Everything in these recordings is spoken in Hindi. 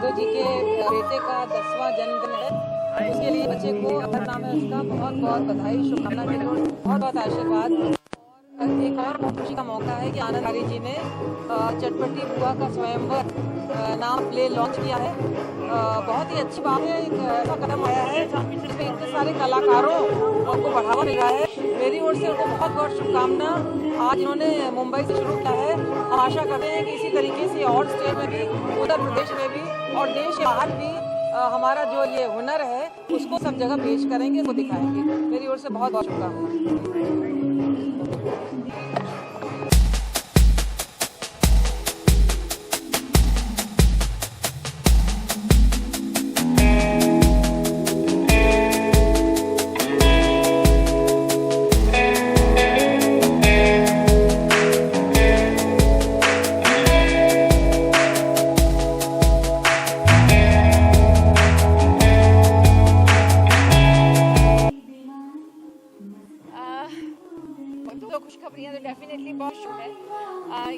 यादव जी के बेटे का 10वां जन्मदिन है। उसके लिए बच्चे को अपना नाम है उसका बहुत बहुत बधाई, शुभकामना के लिए बहुत बहुत आशीर्वाद। और एक और बहुत खुशी का मौका है कि आनंद जी ने चटपटी बुआ का स्वयंवर नाम प्ले लॉन्च किया है। बहुत ही अच्छी बात है, एक ऐसा कदम आया है जिसमें इतने सारे कलाकारों को बढ़ावा मिल रहा है। मेरी ओर से उनको बहुत बहुत शुभकामना। आज इन्होंने मुंबई से शुरू किया है, हम आशा करते हैं कि इसी तरीके से और स्टेट में भी, उत्तर प्रदेश में भी और देश के बाहर भी हमारा जो ये हुनर है उसको सब जगह पेश करेंगे, उसको दिखाएंगे। मेरी ओर से बहुत बहुत शुभकामना। तो खुशखबरियाँ तो डेफिनेटली बहुत शुभ है।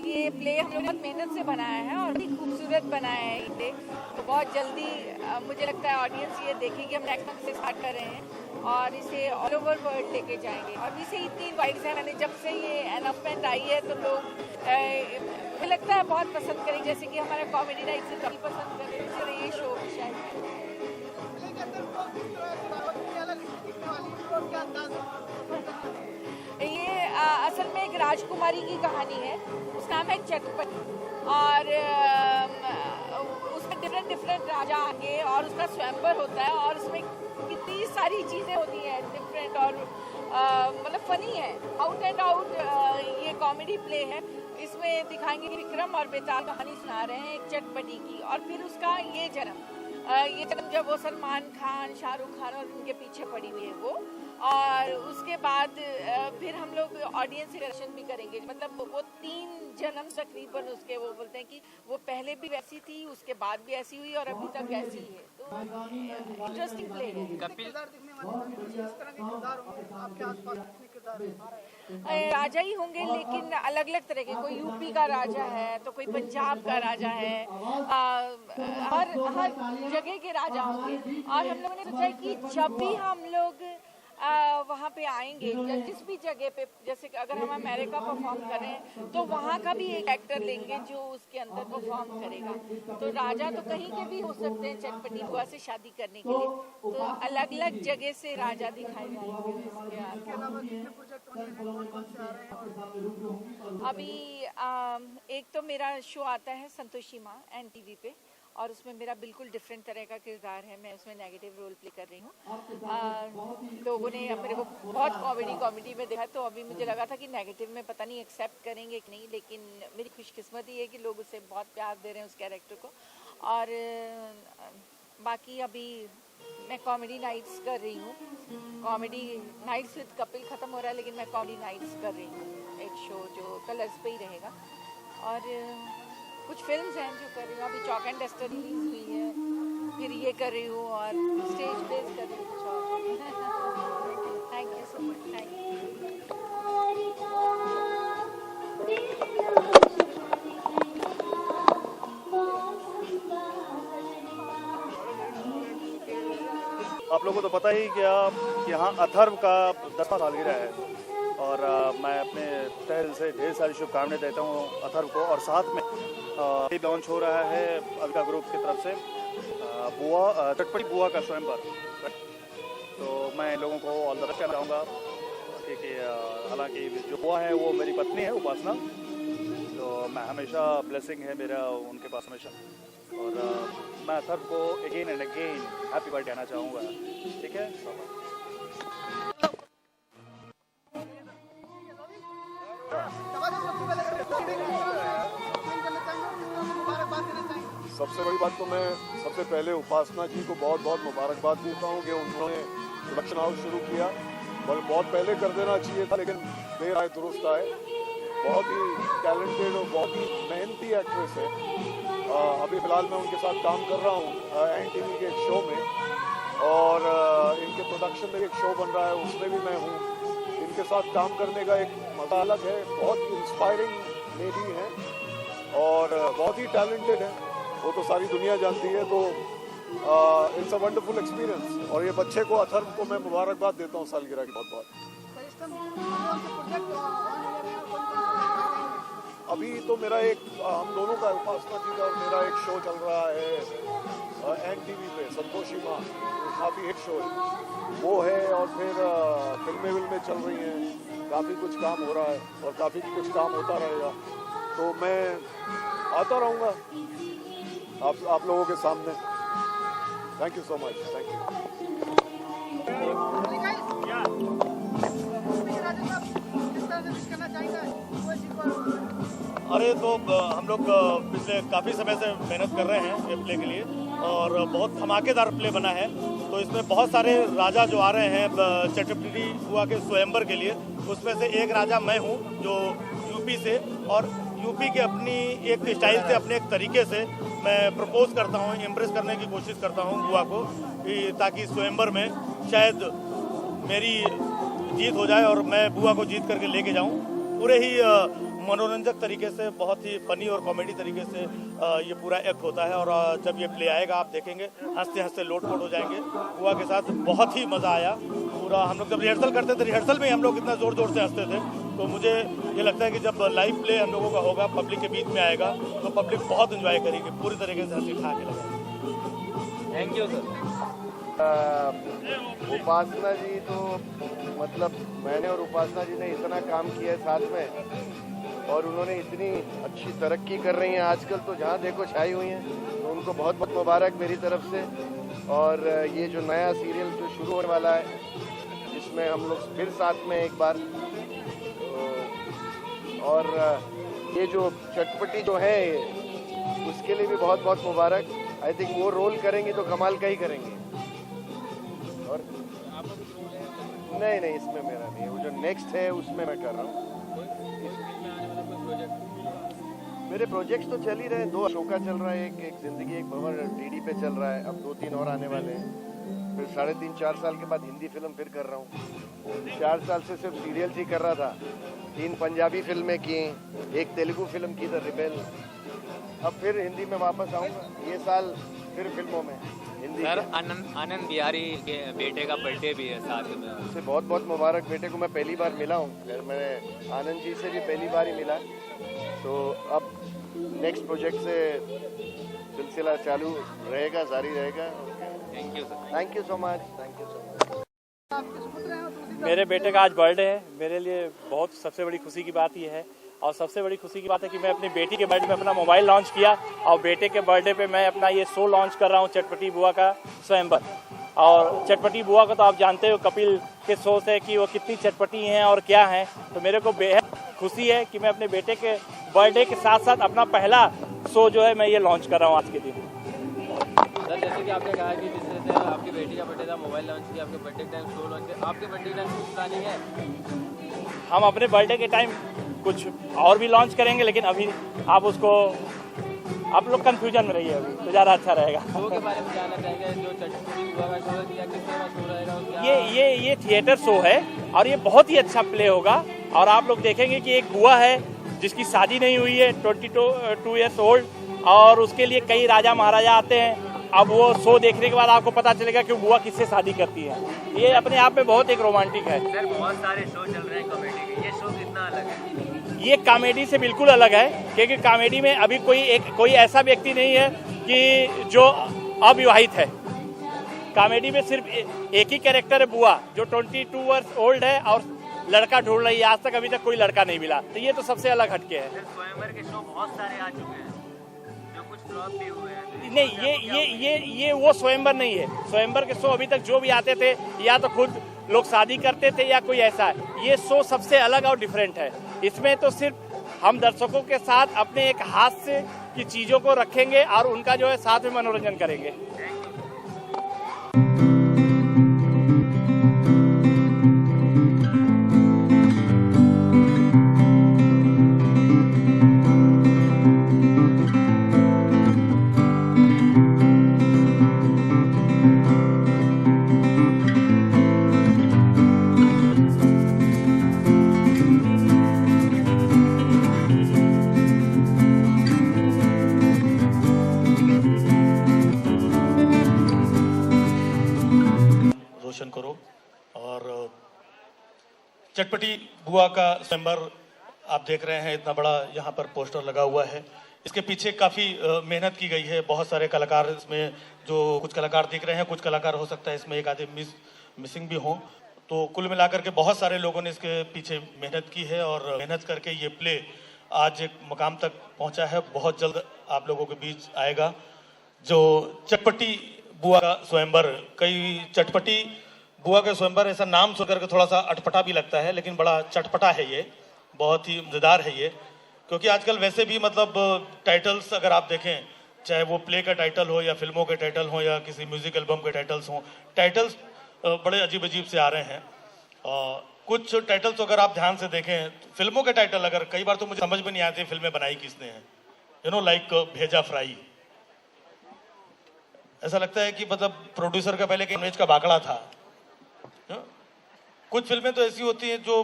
ये प्ले हम लोग बहुत मेहनत से बनाया है और बहुत खूबसूरत बनाया है ये प्ले। तो बहुत जल्दी मुझे लगता है ऑडियंस ये देखेगी। हम नेक्स्ट मंथ से स्टार्ट कर रहे हैं और इसे ऑल ओवर वर्ल्ड लेके जाएंगे। और अभी से इतनी वाइड्स है, मैंने जब से ये अनाउंसमेंट आई है तो लोग मुझे लगता है बहुत पसंद करेंगे। जैसे कि हमारा कॉमेडी नाइट से काफ़ी पसंद कर रहे हैं ये शो शायद। ये असल में एक राजकुमारी की कहानी है, उसका नाम है चटपटी। और उसमें डिफरेंट राजा आएंगे और उसका स्वयंवर होता है और उसमें कितनी सारी चीज़ें होती हैं डिफरेंट और मतलब फनी है। आउट एंड आउट ये कॉमेडी प्ले है। इसमें दिखाएंगे विक्रम और बेताल कहानी सुना रहे हैं एक चटपटी की। और फिर उसका ये जन्म जब वो सलमान खान, शाहरुख खान और उनके पीछे पड़ी हुई है वो। और उसके बाद फिर हम लोग ऑडियंस इंटरेक्शन भी करेंगे। मतलब वो 3 जन्म तकरीबन उसके, वो बोलते हैं कि वो पहले भी वैसी थी, उसके बाद भी ऐसी हुई और अभी तक वैसी है। तो इंटरेस्टिंग प्ले है। राजा ही होंगे लेकिन अलग अलग तरह के। कोई यूपी का राजा है तो कोई पंजाब का राजा है। हर जगह के राजा होंगे। और हम लोगों ने सोचा कि जब भी हम लोग वहाँ पे आएंगे जिस भी जगह पे, जैसे अगर हम अमेरिका परफॉर्म करें तो वहाँ का भी एक एक्टर लेंगे जो उसके अंदर परफॉर्म करेगा। तो राजा तो कहीं के भी हो सकते हैं चटपटी बुआ से शादी करने के लिए। तो अलग अलग जगह से राजा दिखाए जाएंगे। अभी एक तो मेरा शो आता है संतोषी माँ NTV पे और उसमें मेरा बिल्कुल डिफरेंट तरह का किरदार है। मैं उसमें नेगेटिव रोल प्ले कर रही हूँ। लोगों ने मेरे को बहुत कॉमेडी में देखा तो अभी मुझे लगा था कि नेगेटिव में पता नहीं एक्सेप्ट करेंगे कि नहीं, लेकिन मेरी खुशकिस्मती है कि लोग उसे बहुत प्यार दे रहे हैं उस कैरेक्टर को। और बाकी अभी मैं कॉमेडी नाइट्स कर रही हूँ। कॉमेडी नाइट्स विद कपिल ख़त्म हो रहा है लेकिन मैं कॉमेडी नाइट्स कर रही हूँ, एक शो जो कलर्स पे ही रहेगा। और कुछ फिल्म्स हैं जो कर रही हूँ। अभी चॉक एंड डस्टर रिलीज हुई है, फिर ये कर रही हूँ और स्टेज प्लेस कर रही हूँ कुछ और। Thank you so much. Thank you. आप लोगों को तो पता ही कि यहाँ अथर्व का 10वां सालगिरह है और मैं अपने तहे दिल से ढेर सारी शुभकामनाएं देता हूँ अथर्व को। और साथ में लॉन्च हो रहा है अलका ग्रुप की तरफ से चटपटी बुआ का स्वयंवर। तो मैं लोगों को ऑल द बेस्ट कहना चाहूँगा क्योंकि हालांकि जो बुआ है वो मेरी पत्नी है उपासना, तो मैं हमेशा ब्लेसिंग है मेरा उनके पास हमेशा। और मैं अथर्व को again and again happy birthday कहना चाहूँगा। ठीक है, सबसे बड़ी बात तो मैं सबसे पहले उपासना जी को बहुत बहुत मुबारकबाद देता हूँ कि उन्होंने प्रोडक्शन हाउस शुरू किया। बहुत पहले कर देना चाहिए था लेकिन देर आए दुरुस्त आए। बहुत ही टैलेंटेड और बहुत ही मेहनती एक्ट्रेस है। अभी फ़िलहाल मैं उनके साथ काम कर रहा हूँ NTV के एक शो में और इनके प्रोडक्शन में एक शो बन रहा है उसमें भी मैं हूँ। इनके साथ काम करने का एक मज़ा अलग है। बहुत इंस्पायरिंग लेडी है और बहुत ही टैलेंटेड है। वो तो सारी दुनिया जानती है। तो इट्स अ वंडरफुल एक्सपीरियंस और ये बच्चे को अथर्व को मैं मुबारकबाद देता हूँ सालगिरह की बहुत बहुत। अभी तो मेरा एक हम दोनों का उपासना जी का और मेरा एक शो चल रहा है NTV पे, संतोषी माँ, काफ़ी हिट शो है वो है। और फिर फिल्में चल रही हैं, काफ़ी कुछ काम हो रहा है और काफ़ी कुछ काम होता रहेगा। तो मैं आता रहूँगा आप लोगों के सामने। Thank you so much, thank you. अरे तो हम लोग पिछले काफ़ी समय से मेहनत कर रहे हैं ये प्ले के लिए और बहुत धमाकेदार प्ले बना है। तो इसमें बहुत सारे राजा जो आ रहे हैं चटपटी बुआ के स्वयंवर के लिए, उसमें से एक राजा मैं हूँ जो यूपी से, और यूपी के अपनी एक स्टाइल से, अपने एक तरीके से मैं प्रपोज करता हूँ, इम्प्रेस करने की कोशिश करता हूँ बुआ को, ताकि स्वयंवर में शायद मेरी जीत हो जाए और मैं बुआ को जीत करके लेके जाऊँ। पूरे ही मनोरंजक तरीके से, बहुत ही फनी और कॉमेडी तरीके से ये पूरा एक्ट होता है। और जब ये प्ले आएगा आप देखेंगे, हंसते हंसते लोटपोट हो जाएंगे। बुआ के साथ बहुत ही मज़ा आया। पूरा हम लोग जब रिहर्सल करते थे, रिहर्सल में हम लोग इतना ज़ोर ज़ोर से हंसते थे। तो मुझे ये लगता है कि जब लाइव प्ले हम लोगों का होगा, पब्लिक के बीच में आएगा, तो पब्लिक बहुत इंजॉय करेगी, पूरी तरीके से हंसी खा के लगेगी। Thank you sir. Upasana ji तो मतलब मैंने और उपासना जी ने इतना काम किया है साथ में, और उन्होंने इतनी अच्छी तरक्की कर रही हैं आजकल, तो जहाँ देखो छाई हुई हैं। तो उनको बहुत बहुत मुबारक मेरी तरफ से। और ये जो नया सीरियल जो शुरू होने वाला है, जिसमें हम लोग फिर साथ में एक बार, और ये जो चटपटी जो है उसके लिए भी बहुत बहुत मुबारक। आई थिंक वो रोल करेंगी तो कमाल का ही करेंगे। और नहीं इसमें मेरा नहीं है, वो जो नेक्स्ट है उसमें मैं कर रहा हूँ। मेरे प्रोजेक्ट्स तो चल ही रहे हैं, 2 अशोका चल रहा है, एक जिंदगी एक भंवर DD पे चल रहा है, अब 2-3 और आने वाले हैं। फिर 3.5-4 साल के बाद हिंदी फिल्म फिर कर रहा हूँ। 4 साल से सिर्फ सीरियल्स ही कर रहा था। 3 पंजाबी फिल्में की, 1 तेलुगु फिल्म की द रिबेल। अब फिर हिंदी में वापस आऊँगा, ये साल फिर फिल्मों में हिंदी। सर आनंद बिहारी के बेटे का बर्थडे भी है साथ में, उसे बहुत बहुत मुबारक। बेटे को मैं पहली बार मिला हूँ, मैं आनंद जी से भी पहली बार ही मिला। तो अब नेक्स्ट प्रोजेक्ट से सिलसिला चालू रहेगा, जारी रहेगा। Thank you sir. Thank you so much, thank you so much. मेरे बेटे का आज बर्थडे है। मेरे लिए बहुत सबसे बड़ी खुशी की बात यह है, और सबसे बड़ी खुशी की बात है कि मैं अपनी बेटी के बर्थडे में अपना मोबाइल लॉन्च किया, और बेटे के बर्थडे पे मैं अपना ये शो लॉन्च कर रहा हूँ, चटपटी बुआ का स्वयंवर। और चटपटी बुआ को तो आप जानते हो कपिल के शो से कि वो कितनी चटपटी हैं और क्या हैं। तो मेरे को बेहद खुशी है कि मैं अपने बेटे के बर्थडे के साथ साथ अपना पहला शो जो है मैं ये लॉन्च कर रहा हूँ आज के दिन। सर जैसे कि आपने कहा कि जिस तरह से आपकी बेटी का बर्थडे था, मोबाइल लॉन्च किया, आपके बर्थडे टाइम शो लॉन्च किया, आपके बर्थडे टाइम कुछ प्लानिंग है? हम अपने बर्थडे के टाइम कुछ और भी लॉन्च करेंगे, लेकिन अभी आप उसको, आप लोग कंफ्यूजन में रहिए अभी, तो ज़्यादा अच्छा रहेगा। शो के बारे में जानना चाहेंगे, जो चटपटी बुआ का शो है, किस तरह का शो रहेगा? ये थिएटर शो है और ये बहुत ही अच्छा प्ले होगा। और आप लोग देखेंगे कि एक बुआ है जिसकी शादी नहीं हुई है, 22 ईयर्स ओल्ड, और उसके लिए कई राजा महाराजा आते हैं। अब वो शो देखने के बाद आपको पता चलेगा कि बुआ किससे शादी करती है। ये अपने आप में बहुत एक रोमांटिक है। सर बहुत सारे शो चल रहे हैं कॉमेडी के, ये शो कितना अलग है? ये कॉमेडी से बिल्कुल अलग है, क्योंकि कॉमेडी में अभी कोई ऐसा व्यक्ति नहीं है कि जो अविवाहित है। कॉमेडी में सिर्फ एक ही कैरेक्टर है, बुआ, जो 22 ईयर्स ओल्ड है और लड़का ढूंढ रही है। आज तक अभी तक कोई लड़का नहीं मिला, तो ये तो सबसे अलग हटके है। स्वयंवर के शो बहुत सारे आ चुके हैं, जो कुछ फ्लॉप भी हुए हैं। नहीं, ये वो स्वयंवर नहीं है। स्वयंवर के शो अभी तक जो भी आते थे, या तो खुद लोग शादी करते थे या कोई ऐसा है। ये शो सबसे अलग और डिफरेंट है। इसमें तो सिर्फ हम दर्शकों के साथ अपने एक हाथ से की चीजों को रखेंगे और उनका जो है साथ में मनोरंजन करेंगे। चटपटी बुआ का स्वयंवर आप देख रहे हैं, इतना बड़ा यहाँ पर पोस्टर लगा हुआ है। इसके पीछे काफ़ी मेहनत की गई है, बहुत सारे कलाकार इसमें, जो कुछ कलाकार दिख रहे हैं, कुछ कलाकार हो सकता है इसमें एक आधे मिसिंग भी हों, तो कुल मिलाकर के बहुत सारे लोगों ने इसके पीछे मेहनत की है और मेहनत करके ये प्ले आज एक मकाम तक पहुँचा है। बहुत जल्द आप लोगों के बीच आएगा। जो चटपटी बुआ का स्वयंवर, कई चटपटी बुआ का स्वयंवर ऐसा नाम सुनकर के थोड़ा सा अटपटा भी लगता है, लेकिन बड़ा चटपटा है ये, बहुत ही मज़ेदार है ये। क्योंकि आजकल वैसे भी मतलब टाइटल्स अगर आप देखें, चाहे वो प्ले का टाइटल हो या फिल्मों के टाइटल हो या किसी म्यूजिक एल्बम के टाइटल्स हों, टाइटल्स बड़े अजीब अजीब से आ रहे हैं। कुछ टाइटल्स अगर आप ध्यान से देखें, फिल्मों के टाइटल अगर कई बार तो मुझे समझ में नहीं आते फिल्में बनाई किसने हैं, लाइक भेजा फ्राई। ऐसा लगता है कि मतलब प्रोड्यूसर का पहले नॉनवेज का बाकड़ा था। कुछ फिल्में तो ऐसी होती हैं जो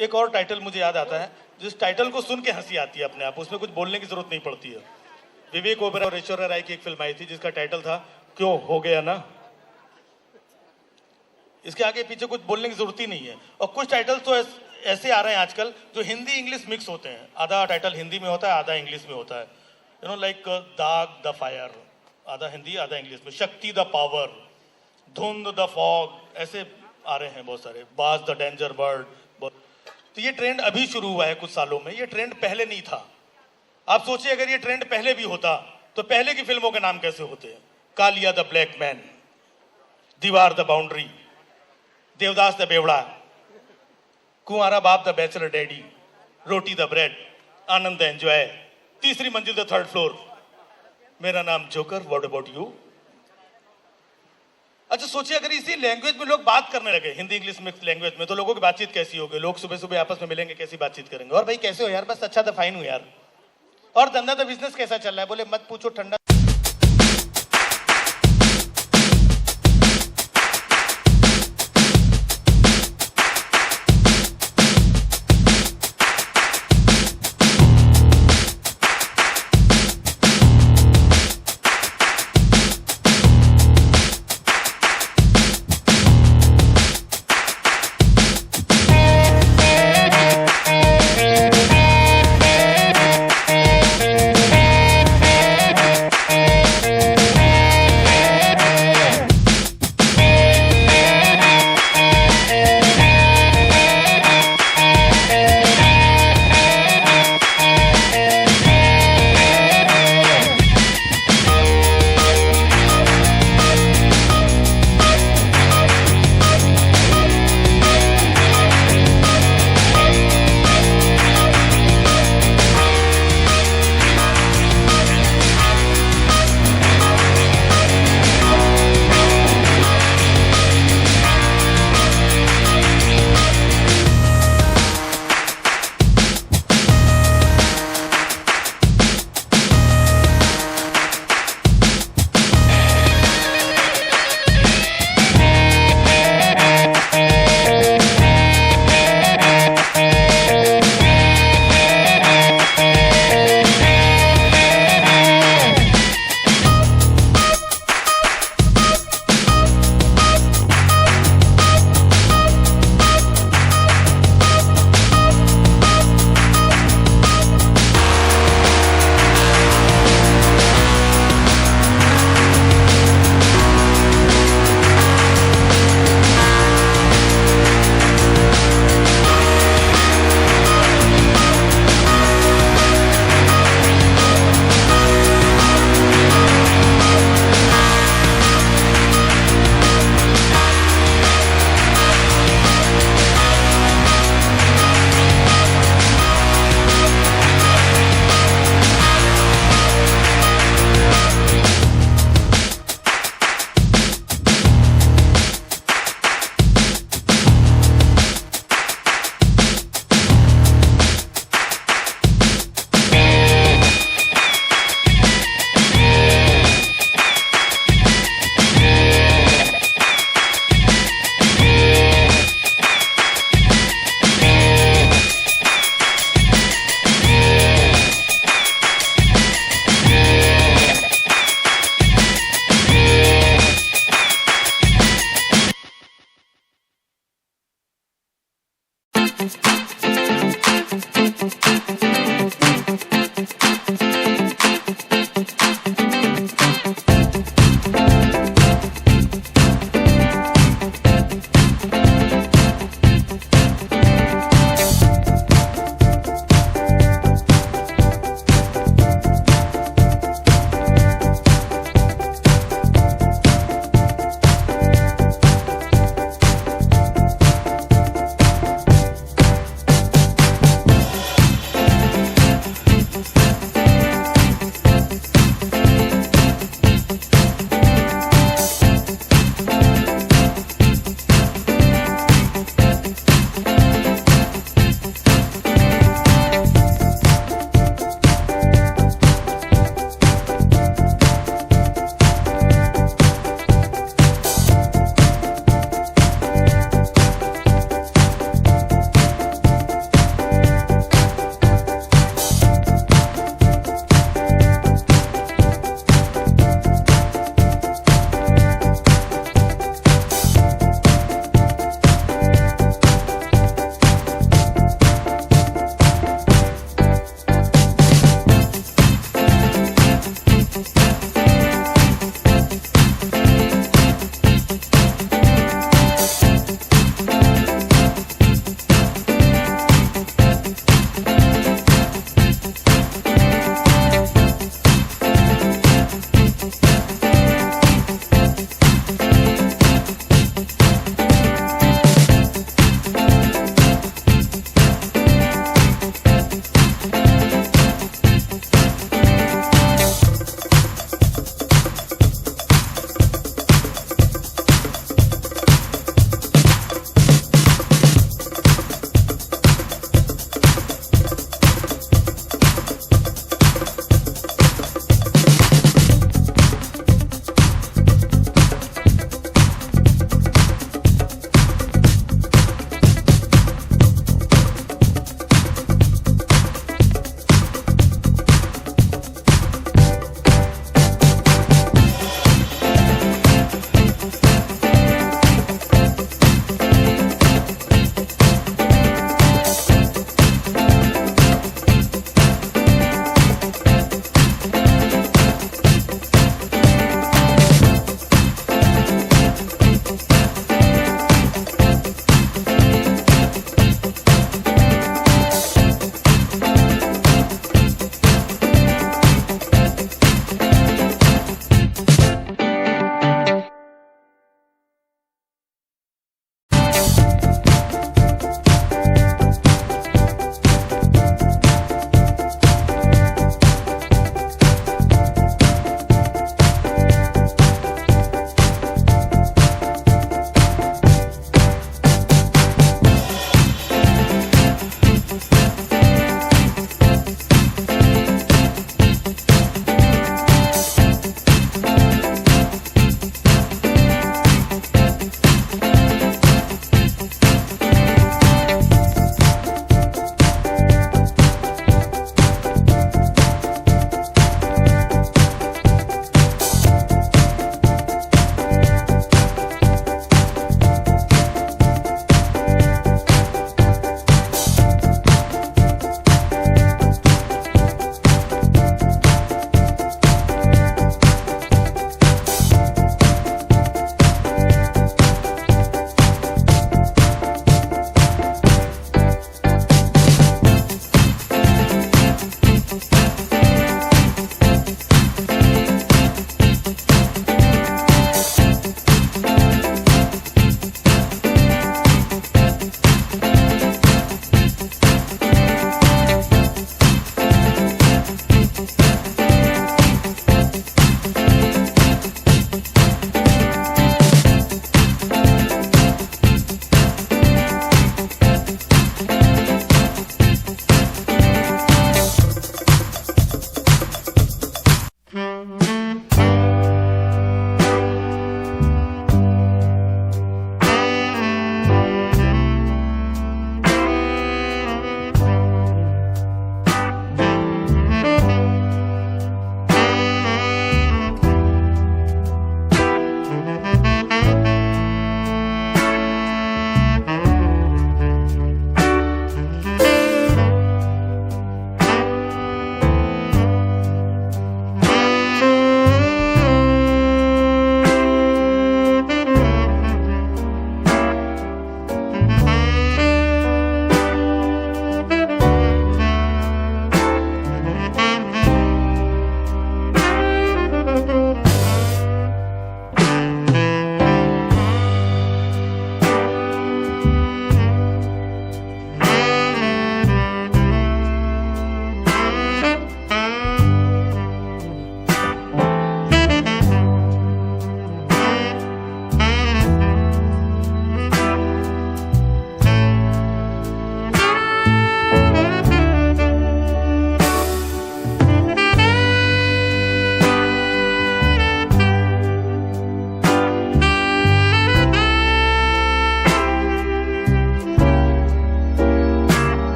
एक और टाइटल मुझे याद आता है, जिस टाइटल को सुन के हंसी आती है अपने आप, उसमें कुछ बोलने की जरूरत नहीं पड़ती है। विवेक ओबेरॉय और ऐश्वर्या राय की एक फिल्म आई थी जिसका टाइटल था क्यों हो गया ना। इसके आगे पीछे कुछ बोलने की जरूरत ही नहीं है। और कुछ टाइटल्स तो ऐसे आ रहे हैं आजकल जो हिंदी इंग्लिश मिक्स होते हैं, आधा टाइटल हिंदी में होता है, आधा इंग्लिश में होता है। लाइक दाग द फायर, आधा हिंदी आधा इंग्लिश में। शक्ति द पावर, धुंध द फॉग, ऐसे आ रहे हैं बहुत सारे। Was the danger bird. तो ये ट्रेंड अभी शुरू हुआ है कुछ सालों में, ये ट्रेंड पहले नहीं था। आप सोचिए अगर ये ट्रेंड पहले भी होता तो पहले की फिल्मों के नाम कैसे होते हैं। कालिया द ब्लैक मैन, दीवार द बाउंड्री, देवदास द बेवड़ा, कुंवारा बाप the bachelor daddy, roti the bread, Anand the enjoy, तीसरी मंजिल द थर्ड फ्लोर, मेरा नाम जोकर, व्हाट अबाउट यू। अच्छा सोचिए अगर इसी लैंग्वेज में लोग बात करने लगे, हिंदी इंग्लिश मिक्स लैंग्वेज में, तो लोगों की बातचीत कैसी होगी। लोग सुबह सुबह आपस में मिलेंगे, कैसी बातचीत करेंगे। और भाई कैसे हो यार, बस अच्छा था, फाइन हूं यार। और धंधा तो बिजनेस कैसा चल रहा है, बोले मत पूछो, ठंडा।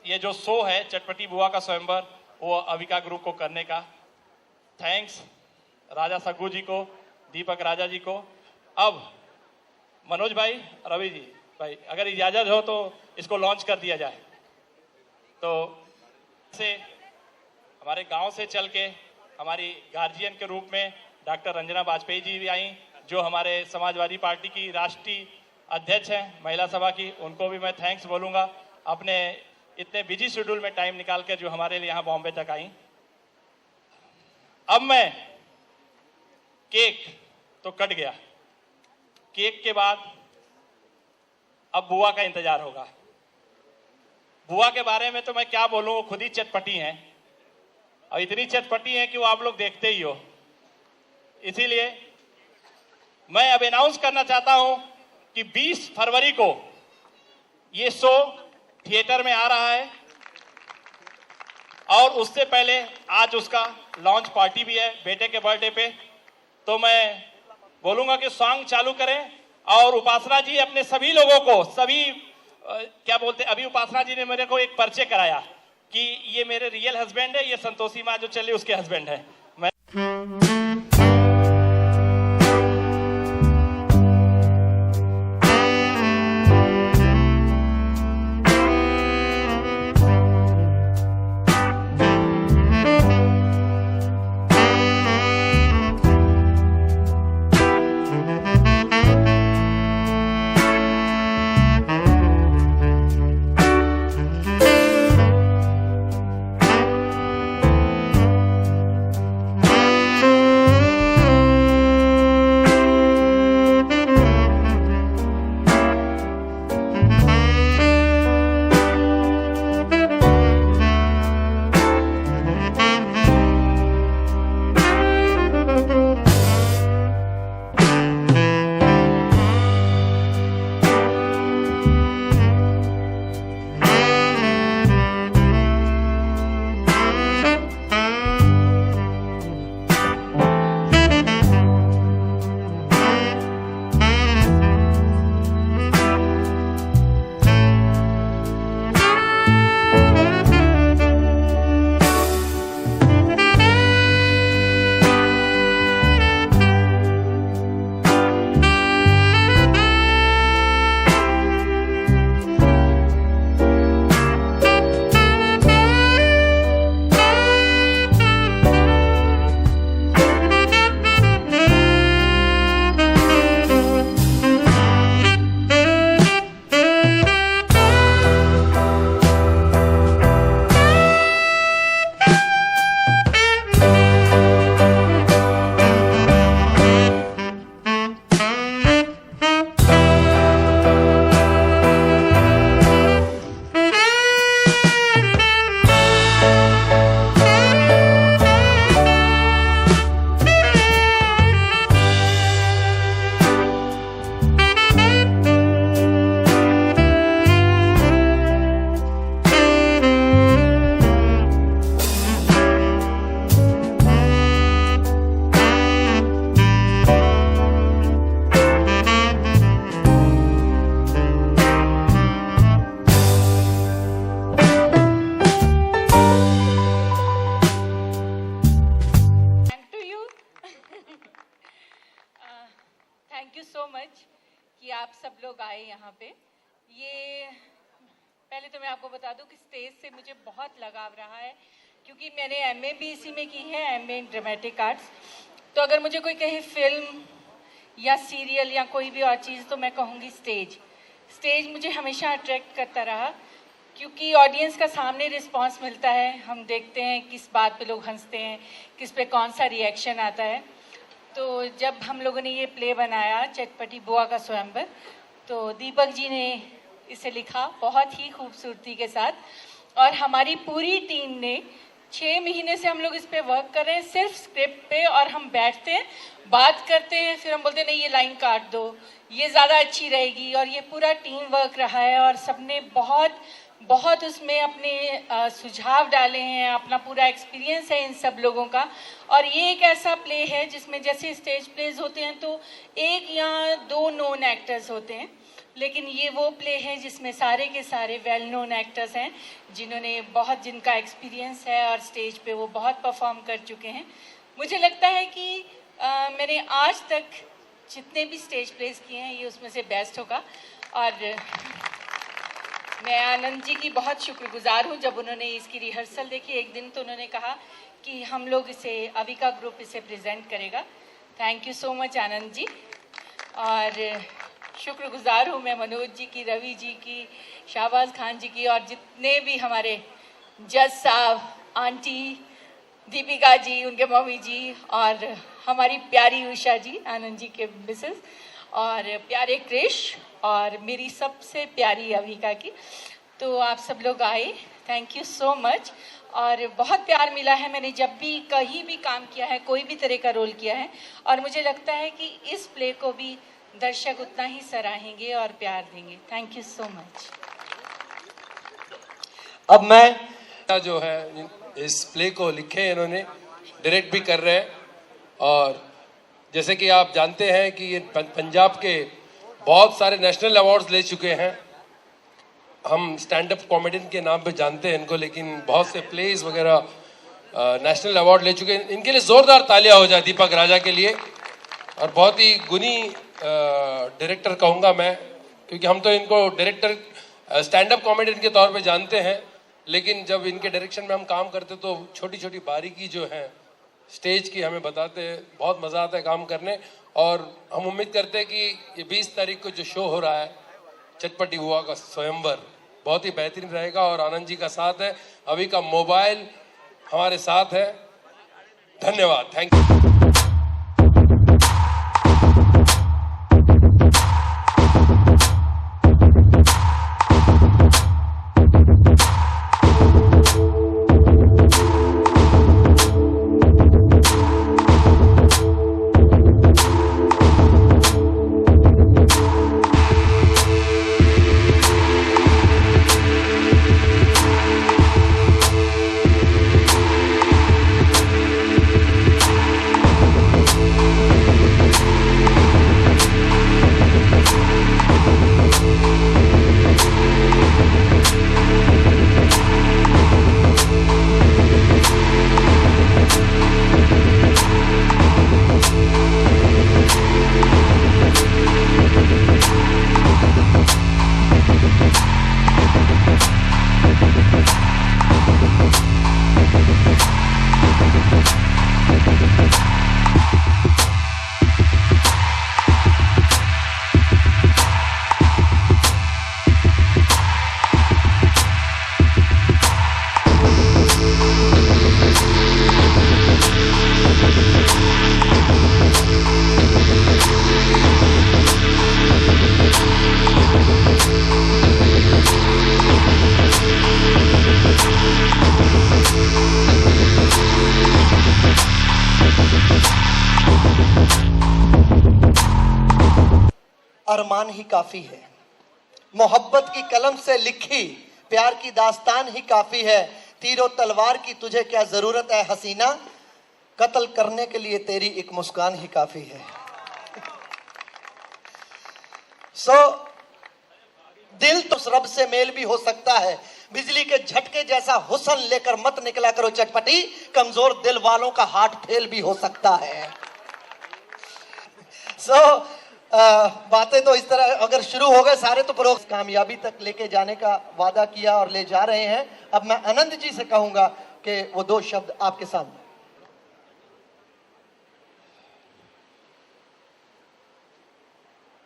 ये जो शो है चटपटी बुआ का स्वयंवर, वो अविका ग्रुप को करने का। थैंक्स राजा सग्गू जी को, दीपक राजा जी को। अब मनोज भाई, रवि जी भाई, अगर इजाज़त हो तो इसको लॉन्च कर दिया जाए। तो से हमारे गांव से चल के हमारी गार्जियन के रूप में डॉक्टर रंजना वाजपेयी जी भी आई, जो हमारे समाजवादी पार्टी की राष्ट्रीय अध्यक्ष हैं महिला सभा की। उनको भी मैं थैंक्स बोलूँगा, अपने इतने बिजी शेड्यूल में टाइम निकाल के जो हमारे लिए यहाँ बॉम्बे तक आई। अब मैं केक तो कट गया, केक के बाद अब बुआ का इंतजार होगा। बुआ के बारे में तो मैं क्या बोलूं, वो खुद ही चटपटी हैं और इतनी चटपटी हैं कि वो आप लोग देखते ही हो। इसीलिए मैं अब अनाउंस करना चाहता हूं कि 20 फरवरी को ये शो थिएटर में आ रहा है और उससे पहले आज उसका लॉन्च पार्टी भी है बेटे के बर्थडे पे। तो मैं बोलूंगा कि सॉन्ग चालू करें और उपासना जी अपने सभी लोगों को, सभी क्या बोलते, अभी उपासना जी ने मेरे को एक परिचय कराया कि ये मेरे रियल हस्बैंड है, ये संतोषी माँ जो चली उसके हस्बैंड है। मैं थैंक यू सो मच कि आप सब लोग आए यहाँ पे। ये पहले तो मैं आपको बता दूं कि स्टेज से मुझे बहुत लगाव रहा है, क्योंकि मैंने एमए भी इसी में की है, एमए इन ड्रामेटिक आर्ट्स। तो अगर मुझे कोई कहे फिल्म या सीरियल या कोई भी और चीज़, तो मैं कहूँगी स्टेज। स्टेज मुझे हमेशा अट्रैक्ट करता रहा, क्योंकि ऑडियंस का सामने रिस्पांस मिलता है, हम देखते हैं किस बात पे लोग हंसते हैं, किस पे कौन सा रिएक्शन आता है। तो जब हम लोगों ने ये प्ले बनाया चटपटी बुआ का स्वयंवर, तो दीपक जी ने इसे लिखा बहुत ही खूबसूरती के साथ, और हमारी पूरी टीम ने 6 महीने से हम लोग इस पे वर्क कर रहे हैं, सिर्फ स्क्रिप्ट पे। और हम बैठते हैं, बात करते हैं, फिर हम बोलते हैं नहीं ये लाइन काट दो, ये ज़्यादा अच्छी रहेगी। और ये पूरा टीम वर्क रहा है और सबने बहुत बहुत उसमें अपने सुझाव डाले हैं, अपना पूरा एक्सपीरियंस है इन सब लोगों का। और ये एक ऐसा प्ले है जिसमें जैसे स्टेज प्लेज होते हैं तो 1 या 2 नोन एक्टर्स होते हैं, लेकिन ये वो प्ले है जिसमें सारे के सारे वेल नोन एक्टर्स हैं, जिनका एक्सपीरियंस है और स्टेज पे वो बहुत परफॉर्म कर चुके हैं। मुझे लगता है कि मैंने आज तक जितने भी स्टेज प्लेस किए हैं ये उसमें से बेस्ट होगा। और मैं आनंद जी की बहुत शुक्रगुजार हूँ। जब उन्होंने इसकी रिहर्सल देखी एक दिन तो उन्होंने कहा कि हम लोग इसे अविका ग्रुप इसे प्रेजेंट करेगा। Thank you so much Anand ji. और शुक्रगुजार हूँ मैं मनोज जी की, रवि जी की, शाहबाज खान जी की और जितने भी हमारे जज साहब, आंटी दीपिका जी, उनके मम्मी जी और हमारी प्यारी उषा जी, आनंद जी के मिसेस, और प्यारे क्रिश और मेरी सबसे प्यारी अविका की। तो आप सब लोग आए, थैंक यू सो मच। और बहुत प्यार मिला है, मैंने जब भी कहीं भी काम किया है, कोई भी तरह का रोल किया है, और मुझे लगता है कि इस प्ले को भी दर्शक उतना ही सराहेंगे और प्यार देंगे। Thank you so much. अब मैं जो है इस प्ले को लिखे इन्होंने, डायरेक्ट भी कर रहे हैं। और जैसे कि आप जानते हैं कि ये पंजाब के बहुत सारे नेशनल अवार्ड्स ले चुके हैं। हम स्टैंड अप कॉमेडियन के नाम पे जानते हैं इनको, लेकिन बहुत से प्लेज वगैरह नेशनल अवार्ड ले चुके हैं। इनके लिए जोरदार तालियां हो जाए दीपक राजा के लिए। और बहुत ही गुनी डायरेक्टर कहूँगा मैं, क्योंकि हम तो इनको डायरेक्टर स्टैंड अप कॉमेडियन के तौर पे जानते हैं, लेकिन जब इनके डायरेक्शन में हम काम करते तो छोटी छोटी बारीकी जो है स्टेज की हमें बताते हैं। बहुत मज़ा आता है काम करने। और हम उम्मीद करते हैं कि ये 20 तारीख को जो शो हो रहा है चटपटी बुआ का स्वयंवर, बहुत ही बेहतरीन रहेगा। और आनंद जी का साथ है, अभी का मोबाइल हमारे साथ है। धन्यवाद, थैंक यू। अरमान ही काफी है, मोहब्बत की कलम से लिखी प्यार की दास्तान ही काफी है। तीरों तलवार की तुझे क्या जरूरत है हसीना, कत्ल करने के लिए तेरी एक मुस्कान ही काफी है। दिल तो रब से मेल भी हो सकता है, बिजली के झटके जैसा हुस्न लेकर मत निकला करो चटपटी, कमजोर दिल वालों का हार्ट फेल भी हो सकता है। बातें तो इस तरह अगर शुरू हो गए सारे तो प्रोग्राम कामयाबी तक लेके जाने का वादा किया और ले जा रहे हैं। अब मैं आनंद जी से कहूंगा कि वो 2 शब्द आपके सामने।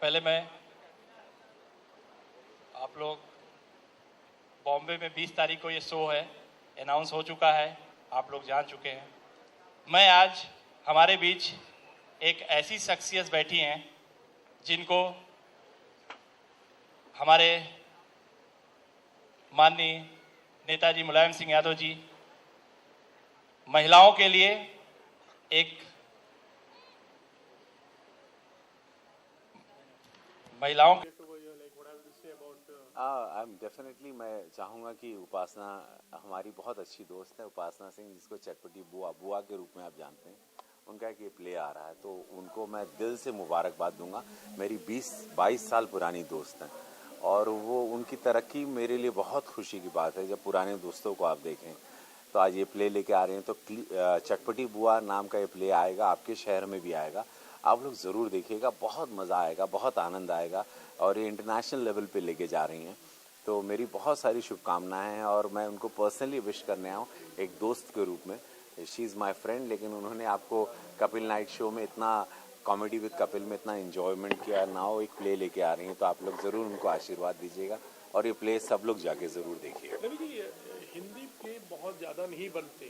पहले मैं आप लोग बॉम्बे में 20 तारीख को ये शो है, अनाउंस हो चुका है, आप लोग जान चुके हैं। मैं आज हमारे बीच एक ऐसी शख्सियत बैठी हैं जिनको हमारे माननीय नेताजी मुलायम सिंह यादव जी महिलाओं के लिए एक महिलाओं डेफिनेटली मैं चाहूँगा कि उपासना हमारी बहुत अच्छी दोस्त है, उपासना सिंह जिसको चटपटी बुआ के रूप में आप जानते हैं, उनका एक ये प्ले आ रहा है, तो उनको मैं दिल से मुबारकबाद दूंगा। मेरी 20-22 साल पुरानी दोस्त हैं और वो उनकी तरक्की मेरे लिए बहुत खुशी की बात है। जब पुराने दोस्तों को आप देखें तो आज ये प्ले लेके आ रहे हैं, तो चटपटी बुआ नाम का ये प्ले आएगा, आपके शहर में भी आएगा। आप लोग ज़रूर देखिएगा, बहुत मज़ा आएगा, बहुत आनंद आएगा और ये इंटरनेशनल लेवल पे लेके जा रही हैं। तो मेरी बहुत सारी शुभकामनाएं हैं और मैं उनको पर्सनली विश करने आऊँ एक दोस्त के रूप में। शी इज़ माई फ्रेंड, लेकिन उन्होंने आपको कपिल नाइट शो में इतना कॉमेडी विद कपिल में इतना एंजॉयमेंट किया, नाउ एक प्ले लेके आ रही हैं, तो आप लोग ज़रूर उनको आशीर्वाद दीजिएगा और ये प्ले सब लोग जाके ज़रूर देखिएगा। रवि जी, हिंदी प्ले बहुत ज़्यादा नहीं बनते,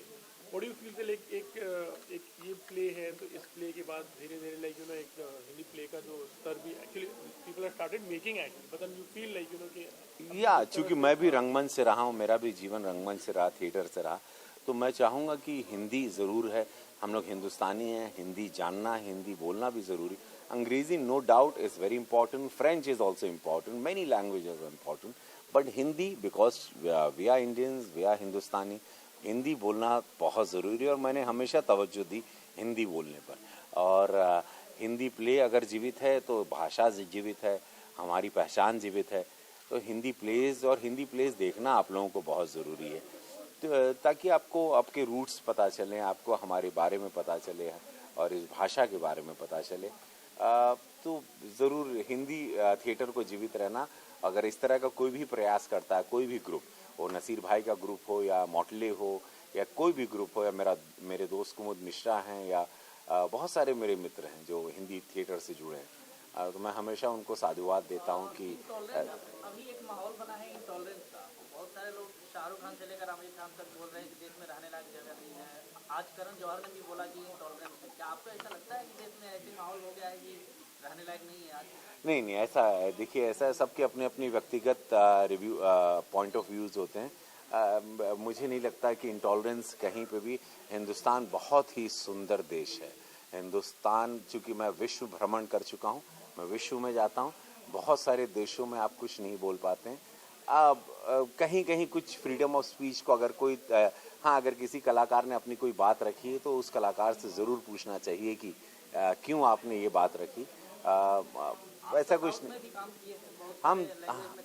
व्हाट डू यू फील एक ये प्ले है तो इस प्ले के बाद धीरे धीरे लाइक यू नो एक हिंदी प्ले का जो स्तर भी actually people are started making actually, but you feel like you know कि या चूँकि मैं भी रंगमंच से रहा हूँ, मेरा भी जीवन रंगमंच से रहा, थिएटर से रहा, तो मैं चाहूँगा कि हिंदी ज़रूर है, हम लोग हिंदुस्तानी हैं, हिंदी जानना, हिंदी बोलना भी ज़रूरी। अंग्रेजी no doubt is very important, French is also important, many languages are important, but Hindi because we are Indians, we are Hindustani, Hindi बोलना बहुत ज़रूरी है और मैंने हमेशा तवज्जो दी हिंदी बोलने पर। और हिंदी प्ले अगर जीवित है तो भाषा जीवित है, हमारी पहचान जीवित है, तो हिंदी प्लेज और हिंदी प्लेज देखना आप लोगों को बहुत ज़रूरी है, तो ताकि आपको आपके रूट्स पता चलें, आपको हमारे बारे में पता चले और इस भाषा के बारे में पता चले। तो ज़रूर हिंदी थिएटर को जीवित रहना, अगर इस तरह का कोई भी प्रयास करता है, कोई भी ग्रुप हो, नसीर भाई का ग्रुप हो या मोटले हो या कोई भी ग्रुप हो, या मेरे दोस्त कुमुद मिश्रा हैं या बहुत सारे मेरे मित्र हैं जो हिंदी थिएटर से जुड़े हैं, तो मैं हमेशा उनको साधुवाद देता हूं कि अभी एक माहौल बना है इंटॉलरेंस का। बहुत सारे लोग शाहरुख खान से लेकर आमिर खान तक बोल रहे हैं कि देश में रहने लायक जगह नहीं है। आज करण जौहर ने भी बोला कि इंटॉलरेंस है। क्या आपको ऐसा लगता है कि देश में ऐसी माहौल हो गया है कि रहने लायक नहीं है आज? नहीं, ऐसा है, देखिए ऐसा है, सबके अपने अपनी व्यक्तिगत रिव्यू पॉइंट ऑफ व्यूज़ होते हैं। मुझे नहीं लगता कि इंटॉलरेंस कहीं पे भी, हिंदुस्तान बहुत ही सुंदर देश है। हिंदुस्तान, चूँकि मैं विश्व भ्रमण कर चुका हूँ, मैं विश्व में जाता हूँ, बहुत सारे देशों में आप कुछ नहीं बोल पाते हैं। कहीं कहीं कुछ फ्रीडम ऑफ स्पीच को अगर कोई हाँ, अगर किसी कलाकार ने अपनी कोई बात रखी है तो उस कलाकार से ज़रूर पूछना चाहिए कि क्यों आपने ये बात रखी। ऐसा कुछ नहीं,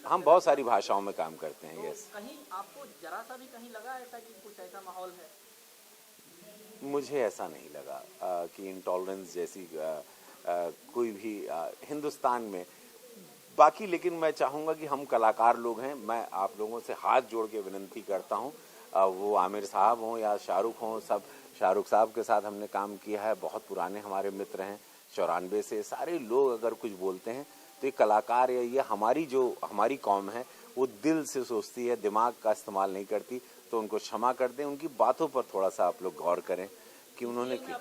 हम बहुत सारी भाषाओं में काम करते हैं। यस, कहीं आपको जरा सा भी कहीं लगा ऐसा कि कुछ ऐसा माहौल है? मुझे ऐसा नहीं लगा कि इंटॉलरेंस जैसी कोई भी हिंदुस्तान में। बाकी लेकिन मैं चाहूँगा कि हम कलाकार लोग हैं, मैं आप लोगों से हाथ जोड़ के विनती करता हूँ, वो आमिर साहब हों या शाहरुख हों, सब शाहरुख साहब के साथ हमने काम किया है, बहुत पुराने हमारे मित्र हैं, 94 से। सारे लोग अगर कुछ बोलते हैं तो ये कलाकार या ये हमारी कौम है, वो दिल से सोचती है, दिमाग का इस्तेमाल नहीं करती, तो उनको क्षमा कर दें, उनकी बातों पर थोड़ा सा आप लोग गौर करें कि उन्होंने किया।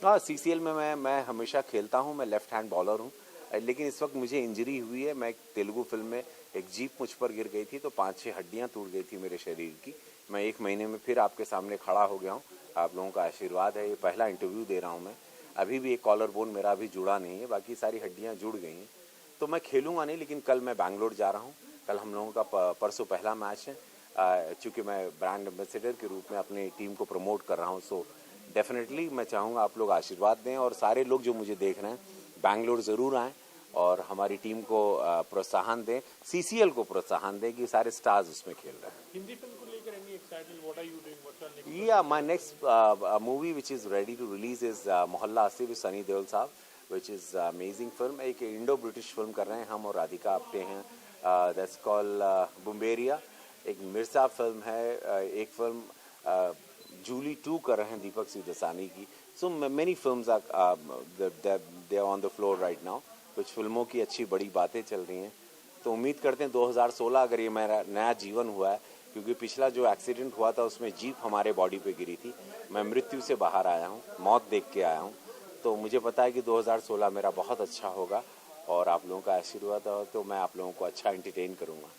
हाँ, CCL में मैं हमेशा खेलता हूँ, मैं लेफ्ट हैंड बॉलर हूँ, लेकिन इस वक्त मुझे इंजरी हुई है। मैं एक तेलुगु फिल्म में एक जीप मुझ पर गिर गई थी तो 5-6 हड्डियाँ टूट गई थी मेरे शरीर की। मैं 1 महीने में फिर आपके सामने खड़ा हो गया हूँ, आप लोगों का आशीर्वाद है। ये पहला इंटरव्यू दे रहा हूँ मैं, अभी भी एक कॉलर बोन मेरा अभी जुड़ा नहीं है, बाकी सारी हड्डियाँ जुड़ गई हैं। तो मैं खेलूँगा नहीं, लेकिन कल मैं बैंगलोर जा रहा हूँ, कल हम लोगों का परसों पहला मैच है। चूँकि मैं ब्रांड एम्बेसडर के रूप में अपनी टीम को प्रमोट कर रहा हूँ, सो डेफिनेटली मैं चाहूँगा आप लोग आशीर्वाद दें और सारे लोग जो मुझे देख रहे हैं बैंगलोर ज़रूर आएँ और हमारी टीम को प्रोत्साहन दें, CCL को प्रोत्साहन दें कि सारे स्टार्स उसमें खेल रहे हैं। हिंदी फिल्म को लेकर any excited, what are you doing, what's your next? Yeah, my next movie which is ready to release is Mohalla Asif with Sunny Deol साहब, which is amazing film। एक इंडो-ब्रिटिश फिल्म कर रहे हैं हम और राधिका आप्टे हैं, that's called बुम्बेरिया। एक मिर्जा फिल्म है, एक फिल्म जूली 2 कर रहे हैं दीपक सिद्धसानी की। So many films are they are on the floor right now। कुछ फिल्मों की अच्छी बड़ी बातें चल रही हैं, तो उम्मीद करते हैं 2016 अगर ये मेरा नया जीवन हुआ है, क्योंकि पिछला जो एक्सीडेंट हुआ था उसमें जीप हमारे बॉडी पे गिरी थी, मैं मृत्यु से बाहर आया हूँ, मौत देख के आया हूँ, तो मुझे पता है कि 2016 मेरा बहुत अच्छा होगा और आप लोगों का आशीर्वाद हो तो मैं आप लोगों को अच्छा एंटरटेन करूँगा।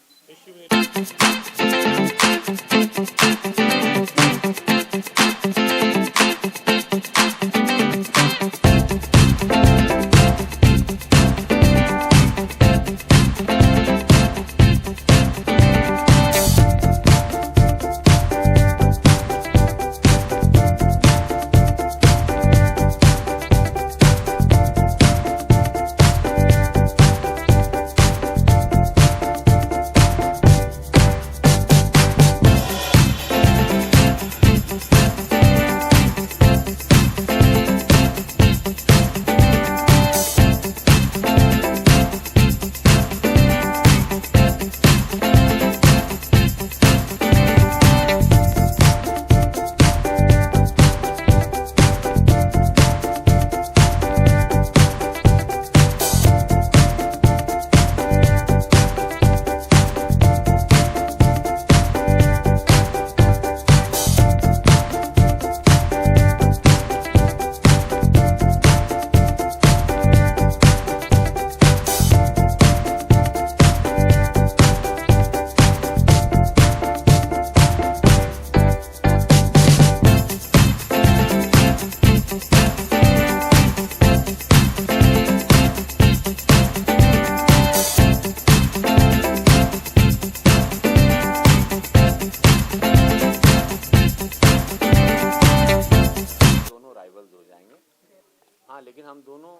लेकिन हम दोनों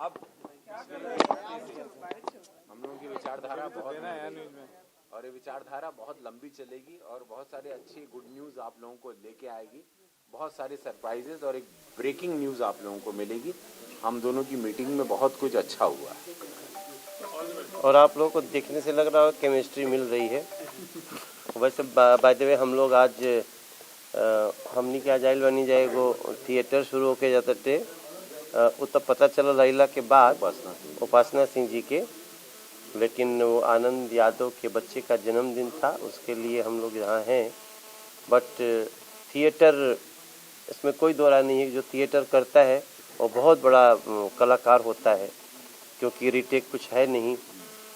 अब हम लोगों की विचारधारा बहुत और ये विचारधारा बहुत लंबी चलेगी और बहुत सारे अच्छी गुड न्यूज़ आप लोगों को लेके आएगी, बहुत सारे सरप्राइजेस और एक ब्रेकिंग न्यूज़ आप लोगों को मिलेगी। हम दोनों की मीटिंग में बहुत कुछ अच्छा हुआ और आप लोगों को देखने से लग रहा है केमिस्ट्री मिल रही है। वैसे बाय द वे हम लोग आज हमने क्या जाइल बनी जाएगो थिएटर शुरू होके जाते थे वो तब पता चला लैला के बाद उपासना सिंह जी के, लेकिन वो आनंद यादव के बच्चे का जन्मदिन था, उसके लिए हम लोग यहाँ हैं। बट थिएटर, इसमें कोई दो राय नहीं है, जो थिएटर करता है वो बहुत बड़ा कलाकार होता है, क्योंकि रीटेक कुछ है नहीं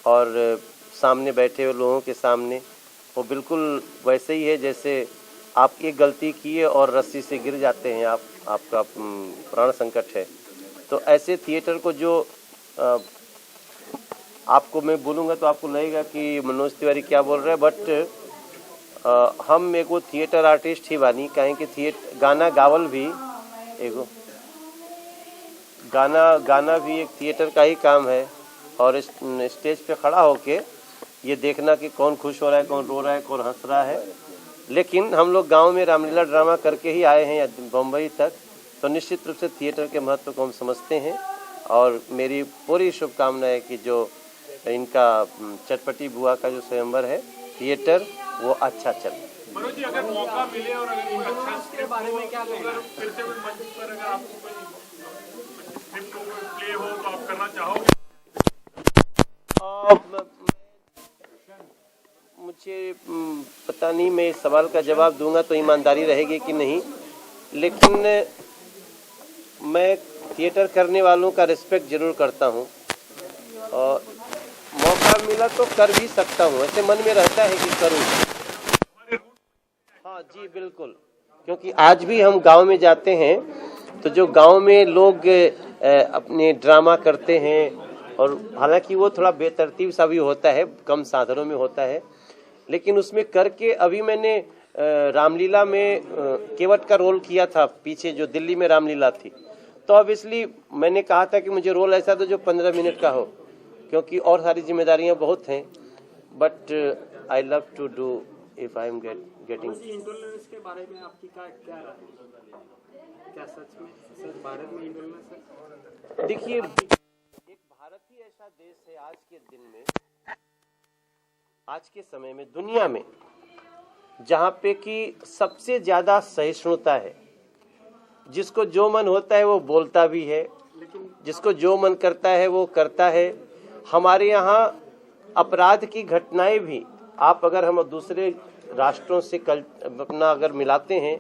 और सामने बैठे हुए लोगों के सामने वो बिल्कुल वैसे ही है जैसे आप एक गलती किए और रस्सी से गिर जाते हैं, आपका प्राण संकट है। तो ऐसे थिएटर को जो आपको मैं बोलूँगा तो आपको लगेगा कि मनोज तिवारी क्या बोल रहे हैं, बट हम एगो थिएटर आर्टिस्ट ही बानी, कहें कि गाना गावल भी एगो गाना भी एक थिएटर का ही काम है। और स्टेज पे खड़ा होके ये देखना कि कौन खुश हो रहा है, कौन रो रहा है, कौन हंस रहा है। लेकिन हम लोग गांव में रामलीला ड्रामा करके ही आए हैं बम्बई तक, तो निश्चित रूप से थिएटर के महत्व को हम समझते हैं और मेरी पूरी शुभकामना है कि जो इनका चटपटी बुआ का जो स्वयंवर है थिएटर वो अच्छा चले। मनोज जी, अगर मौका मिले और अगर एक अच्छा स्क्रिप्ट बारे में क्या अगर फिर से कोई मंच पर अगर आपको कोई स्क्रिप्ट प्ले हो तो आप करना चाहोगे? मुझे पता नहीं, मैं इस सवाल का जवाब दूंगा तो ईमानदारी रहेगी कि नहीं, लेकिन मैं थिएटर करने वालों का रिस्पेक्ट जरूर करता हूं और मौका मिला तो कर भी सकता हूं, ऐसे मन में रहता है कि करूं। हाँ जी बिल्कुल, क्योंकि आज भी हम गांव में जाते हैं तो जो गांव में लोग अपने ड्रामा करते हैं, और हालांकि वो थोड़ा बेतरतीब सा भी होता है, कम साधनों में होता है, लेकिन उसमें करके अभी मैंने रामलीला में केवट का रोल किया था पीछे, जो दिल्ली में रामलीला थी। तो अब इसलिए मैंने कहा था कि मुझे रोल ऐसा दो जो 15 मिनट का हो, क्योंकि और सारी जिम्मेदारियां बहुत हैं। But I love to do if I am getting. Intolerance के बारे में आपकी क्या राय है? क्या सच में सच भारत में इंटॉलरेंस है? देखिए, एक भारत ही ऐसा देश है आज के दिन में, आज के समय में दुनिया में, जहाँ पे कि सबसे ज्यादा सहिष्णुता है। जिसको जो मन होता है वो बोलता भी है, जिसको जो मन करता है वो करता है। हमारे यहाँ अपराध की घटनाएं भी, आप अगर हम दूसरे राष्ट्रों से अपना अगर मिलाते हैं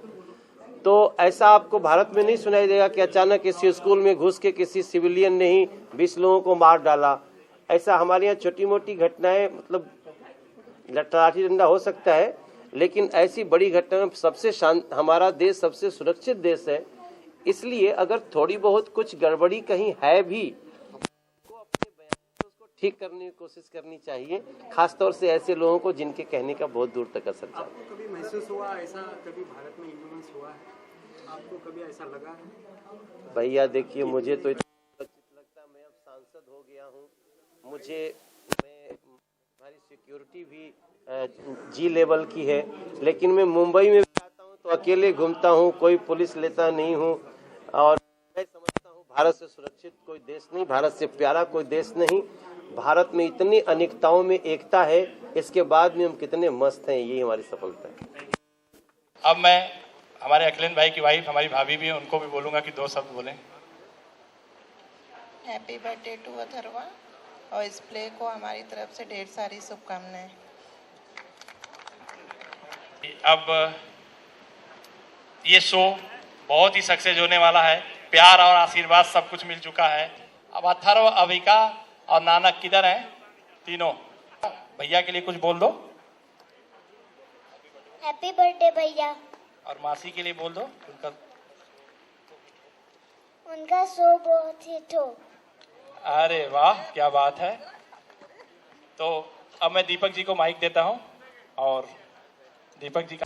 तो ऐसा आपको भारत में नहीं सुनाई देगा कि अचानक किसी स्कूल में घुस के किसी सिविलियन ने ही 20 लोगों को मार डाला। ऐसा हमारे यहाँ छोटी मोटी घटनाएं, मतलब लाठी डंडा हो सकता है, लेकिन ऐसी बड़ी घटना में सबसे शांत, हमारा देश सबसे सुरक्षित देश है। इसलिए अगर थोड़ी बहुत कुछ गड़बड़ी कहीं है भी तो अपने बयान से उसको ठीक करने की कोशिश करनी चाहिए, खासतौर से ऐसे लोगों को जिनके कहने का बहुत दूर तक असर जाता है। आपको कभी महसूस हुआ ऐसा, कभी भारत में इंफ्लुएंस हुआ है? आपको कभी ऐसा लगा है? भैया देखिए, मुझे तो इतना लगता है, मैं अब सांसद हो गया हूँ, हमारी सिक्योरिटी भी जी लेवल की है, लेकिन मैं मुंबई में भी आता हूँ तो अकेले घूमता हूँ, कोई पुलिस लेता नहीं हूँ, और मैं समझता हूँ भारत से सुरक्षित कोई देश नहीं, भारत से प्यारा कोई देश नहीं। भारत में इतनी अनेकताओं में एकता है, इसके बाद में हम कितने मस्त हैं, यही हमारी सफलता है। अब मैं हमारे अखिलेश भाई की वाइफ, हमारी भाभी भी है, उनको भी बोलूंगा कि 2 शब्द बोलें। हैप्पी बर्थडे टू अथर्वा, और इस प्ले को हमारी तरफ से ढेर सारी शुभकामनाएं। अब ये शो बहुत ही सक्सेस होने वाला है, प्यार और आशीर्वाद सब कुछ मिल चुका है। अब अथर्व, अविका और नानक किधर हैं? तीनों भैया के लिए कुछ बोल दो। हैप्पी बर्थडे भैया। और मासी के लिए बोल दो, उनका शो बहुत हिट हो। अरे वाह, क्या बात है। तो अब मैं दीपक जी को माइक देता हूं और दीपक जी का